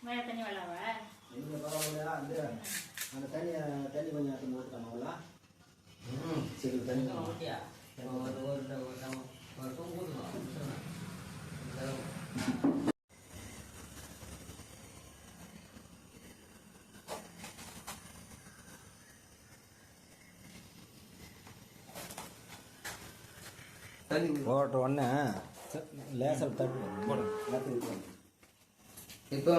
மேலே தண்ணி வரலாவா? இந்த பரவாயில்லையா? அந்த தண்ணி கொஞ்சம் எடுத்து ஊற்றுக்காமங்களா? சரி தண்ணி ஊற்றியா போட்ட உடனே லேசர் தட்டு போடும். இப்போ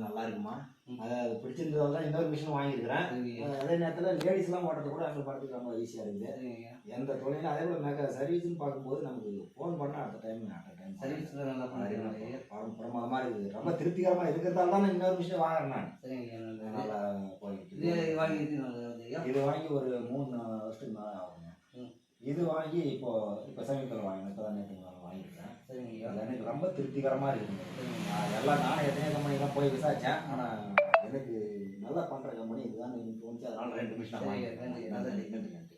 நல்லா இருக்குமா? அதை பிடிச்சிருந்ததால தான் இன்னொரு மிஷின் வாங்கியிருக்கிறேன். அதே நேரத்தில் லேடிஸ்லாம் ஓட்டுறது கூட அங்கே பார்த்துட்டு ரொம்ப ஈஸியாக இருக்குது. எந்த தொழிலும் அதே போல் மெகா சர்வீஸ்ன்னு பார்க்கும்போது நமக்கு ஃபோன் பண்ணால் அடுத்த டைம் சர்வீஸில் நல்லா பண்ணுறாங்க. பிரமாதமாக இருக்குது. ரொம்ப திருப்திகரமாக இருக்கிறதால தான் நான் இன்னொரு மிஷின் வாங்குறேன். நான் நல்லா போயிட்டு இது வாங்கி ஒரு 3 வருஷத்துக்கு மேலே ஆகுங்க. இது வாங்கி இப்போ சமீபத்தில் வாங்கினேன். இப்போ தான் நேற்று வாங்கியிருக்கேன். எனக்கு ரொம்ப திருப்திகரமாக இருக்குங்க. எல்லாம் நானும் எத்தனையோ கம்பெனிலாம் போய் விசாரித்தேன். ஆனால் எனக்கு நல்லா பண்ணுற கம்பெனி இதுதான் எனக்கு தோணுச்சு. அதனால் 2 மிஷின் வாங்கி நன்றி.